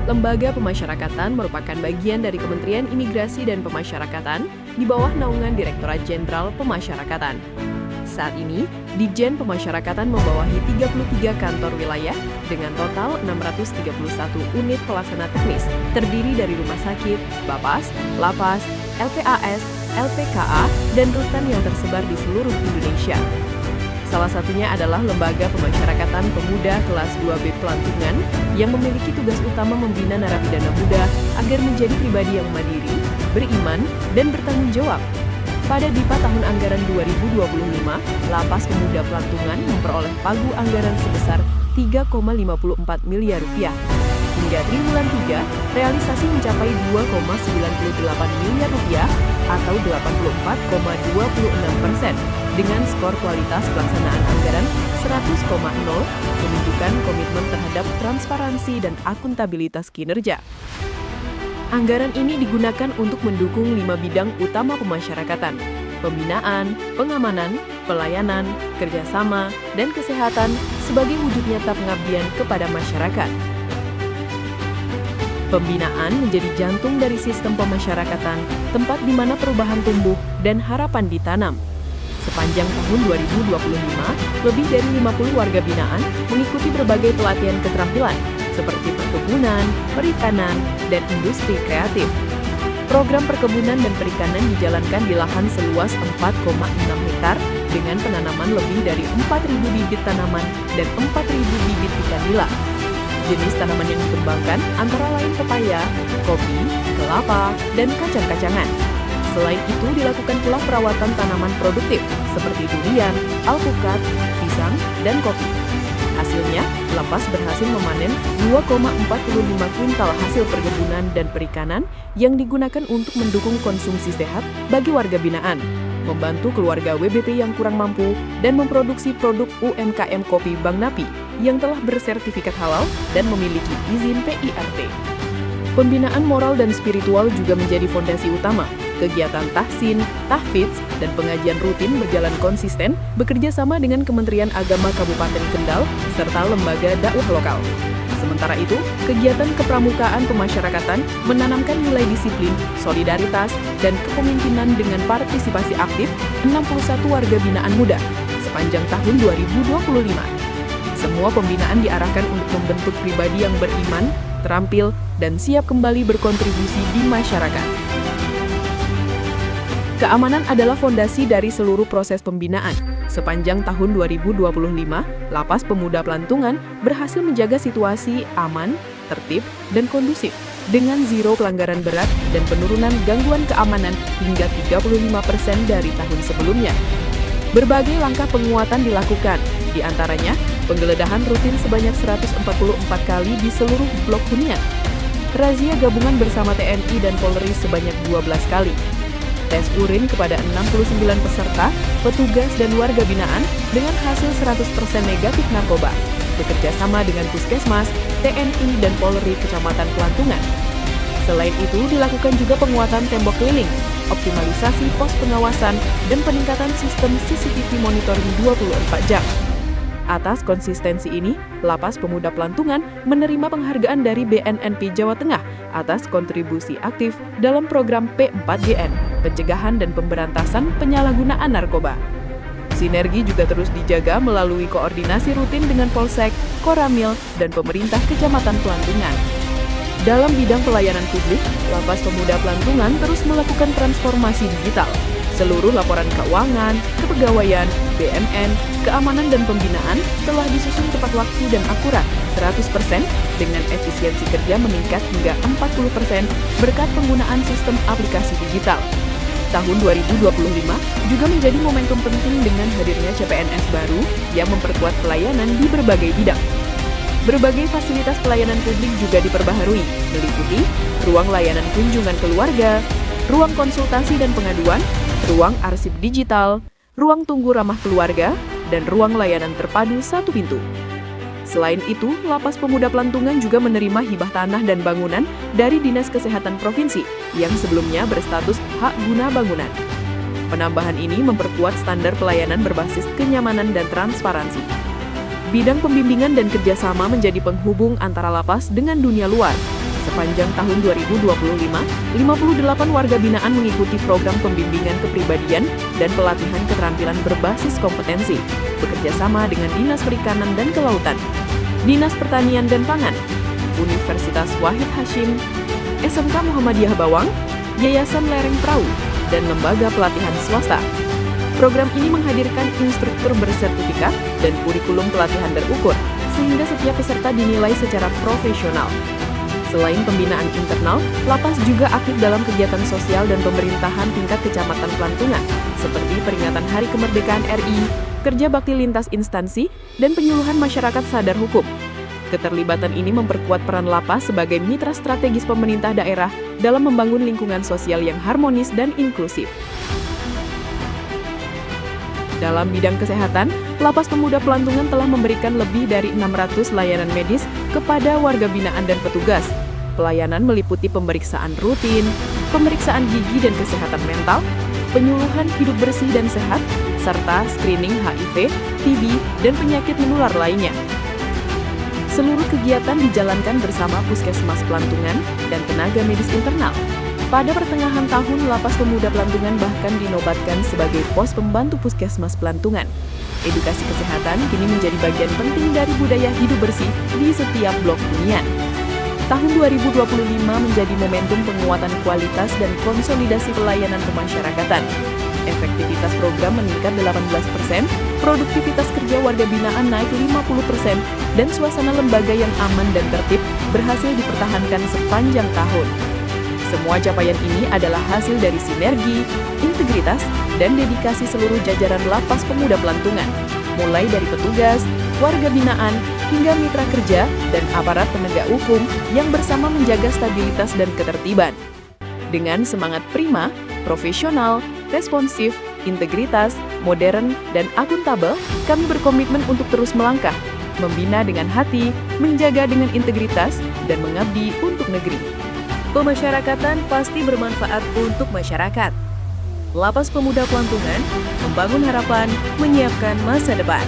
Lembaga Pemasyarakatan merupakan bagian dari Kementerian Imigrasi dan Pemasyarakatan di bawah naungan Direktorat Jenderal Pemasyarakatan. Saat ini, Ditjen Pemasyarakatan membawahi 33 kantor wilayah dengan total 631 unit pelaksana teknis, terdiri dari rumah sakit, Bapas, Lapas, LPAS, LPKA, dan rutan yang tersebar di seluruh Indonesia. Salah satunya adalah Lembaga Pemasyarakatan Pemuda kelas 2B Pelantungan yang memiliki tugas utama membina narapidana muda agar menjadi pribadi yang mandiri, beriman, dan bertanggung jawab. Pada DIPA tahun anggaran 2025, Lapas Pemuda Pelantungan memperoleh pagu anggaran sebesar 3,54 miliar rupiah. Hingga triwulan 3, realisasi mencapai 2,98 miliar rupiah atau 84,26% dengan skor kualitas pelaksanaan anggaran 100,0, menunjukkan komitmen terhadap transparansi dan akuntabilitas kinerja. Anggaran ini digunakan untuk mendukung 5 bidang utama pemasyarakatan: pembinaan, pengamanan, pelayanan, kerjasama, dan kesehatan sebagai wujud nyata pengabdian kepada masyarakat. Pembinaan menjadi jantung dari sistem pemasyarakatan, tempat di mana perubahan tumbuh dan harapan ditanam. Sepanjang tahun 2025, lebih dari 50 warga binaan mengikuti berbagai pelatihan keterampilan, seperti perkebunan, perikanan, dan industri kreatif. Program perkebunan dan perikanan dijalankan di lahan seluas 4,6 hektar dengan penanaman lebih dari 4.000 bibit tanaman dan 4.000 bibit ikan nila. Jenis tanaman yang dikembangkan antara lain pepaya, kopi, kelapa, dan kacang-kacangan. Selain itu, dilakukan pula perawatan tanaman produktif seperti durian, alpukat, pisang, dan kopi. Hasilnya, Lapas berhasil memanen 2,45 kuintal hasil perkebunan dan perikanan yang digunakan untuk mendukung konsumsi sehat bagi warga binaan, membantu keluarga WBP yang kurang mampu, dan memproduksi produk UMKM kopi Bang Napi yang telah bersertifikat halal dan memiliki izin PIRT. Pembinaan moral dan spiritual juga menjadi fondasi utama. Kegiatan tahsin, tahfidz, dan pengajian rutin berjalan konsisten bekerja sama dengan Kementerian Agama Kabupaten Kendal serta lembaga dakwah lokal. Sementara itu, kegiatan kepramukaan pemasyarakatan menanamkan nilai disiplin, solidaritas, dan kepemimpinan dengan partisipasi aktif 61 warga binaan muda sepanjang tahun 2025. Semua pembinaan diarahkan untuk membentuk pribadi yang beriman, terampil, dan siap kembali berkontribusi di masyarakat. Keamanan adalah fondasi dari seluruh proses pembinaan. Sepanjang tahun 2025, Lapas Pemuda Pelantungan berhasil menjaga situasi aman, tertib, dan kondusif dengan zero pelanggaran berat dan penurunan gangguan keamanan hingga 35% dari tahun sebelumnya. Berbagai langkah penguatan dilakukan, di antaranya penggeledahan rutin sebanyak 144 kali di seluruh blok hunian, razia gabungan bersama TNI dan Polri sebanyak 12 kali, tes urin kepada 69 peserta, petugas, dan warga binaan dengan hasil 100% negatif narkoba, bekerja sama dengan Puskesmas, TNI, dan Polri Kecamatan Pelantungan. Selain itu, dilakukan juga penguatan tembok keliling, optimalisasi pos pengawasan, dan peningkatan sistem CCTV monitoring 24 jam. Atas konsistensi ini, Lapas Pemuda Pelantungan menerima penghargaan dari BNNP Jawa Tengah atas kontribusi aktif dalam program P4GN, pencegahan dan pemberantasan penyalahgunaan narkoba. Sinergi juga terus dijaga melalui koordinasi rutin dengan Polsek, Koramil, dan pemerintah Kecamatan Pelantungan. Dalam bidang pelayanan publik, Lapas Pemuda Pelantungan terus melakukan transformasi digital. Seluruh laporan keuangan, kepegawaian, BMN, keamanan dan pembinaan telah disusun tepat waktu dan akurat 100% dengan efisiensi kerja meningkat hingga 40% berkat penggunaan sistem aplikasi digital. Tahun 2025 juga menjadi momentum penting dengan hadirnya CPNS baru yang memperkuat pelayanan di berbagai bidang. Berbagai fasilitas pelayanan publik juga diperbaharui, meliputi ruang layanan kunjungan keluarga, ruang konsultasi dan pengaduan, ruang arsip digital, ruang tunggu ramah keluarga, dan ruang layanan terpadu satu pintu. Selain itu, Lapas Pemuda Pelantungan juga menerima hibah tanah dan bangunan dari Dinas Kesehatan Provinsi yang sebelumnya berstatus hak guna bangunan. Penambahan ini memperkuat standar pelayanan berbasis kenyamanan dan transparansi. Bidang pembimbingan dan kerjasama menjadi penghubung antara lapas dengan dunia luar. Sepanjang tahun 2025, 58 warga binaan mengikuti program pembimbingan kepribadian dan pelatihan keterampilan berbasis kompetensi, bekerja sama dengan Dinas Perikanan dan Kelautan, Dinas Pertanian dan Pangan, Universitas Wahid Hasyim, SMK Muhammadiyah Bawang, Yayasan Lereng Perahu, dan lembaga pelatihan swasta. Program ini menghadirkan instruktur bersertifikat dan kurikulum pelatihan terukur, sehingga setiap peserta dinilai secara profesional. Selain pembinaan internal, Lapas juga aktif dalam kegiatan sosial dan pemerintahan tingkat kecamatan Pelantungan, seperti peringatan Hari Kemerdekaan RI, kerja bakti lintas instansi, dan penyuluhan masyarakat sadar hukum. Keterlibatan ini memperkuat peran Lapas sebagai mitra strategis pemerintah daerah dalam membangun lingkungan sosial yang harmonis dan inklusif. Dalam bidang kesehatan, Lapas Pemuda Pelantungan telah memberikan lebih dari 600 layanan medis kepada warga binaan dan petugas. Pelayanan meliputi pemeriksaan rutin, pemeriksaan gigi dan kesehatan mental, penyuluhan hidup bersih dan sehat, serta screening HIV, TB, dan penyakit menular lainnya. Seluruh kegiatan dijalankan bersama Puskesmas Pelantungan dan tenaga medis internal. Pada pertengahan tahun, Lapas Pemuda Pelantungan bahkan dinobatkan sebagai pos pembantu Puskesmas Pelantungan. Edukasi kesehatan kini menjadi bagian penting dari budaya hidup bersih di setiap blok hunian. Tahun 2025 menjadi momentum penguatan kualitas dan konsolidasi pelayanan kemasyarakatan. Efektivitas program meningkat 18%, produktivitas kerja warga binaan naik 50%, dan suasana lembaga yang aman dan tertib berhasil dipertahankan sepanjang tahun. Semua capaian ini adalah hasil dari sinergi, integritas, dan dedikasi seluruh jajaran Lapas Pemuda Pelantungan, mulai dari petugas, warga binaan, hingga mitra kerja dan aparat penegak hukum yang bersama menjaga stabilitas dan ketertiban. Dengan semangat prima, profesional, responsif, integritas, modern, dan akuntabel, kami berkomitmen untuk terus melangkah, membina dengan hati, menjaga dengan integritas, dan mengabdi untuk negeri. Pemasyarakatan pasti bermanfaat untuk masyarakat. Lapas Pemuda Pelantungan, membangun harapan, menyiapkan masa depan.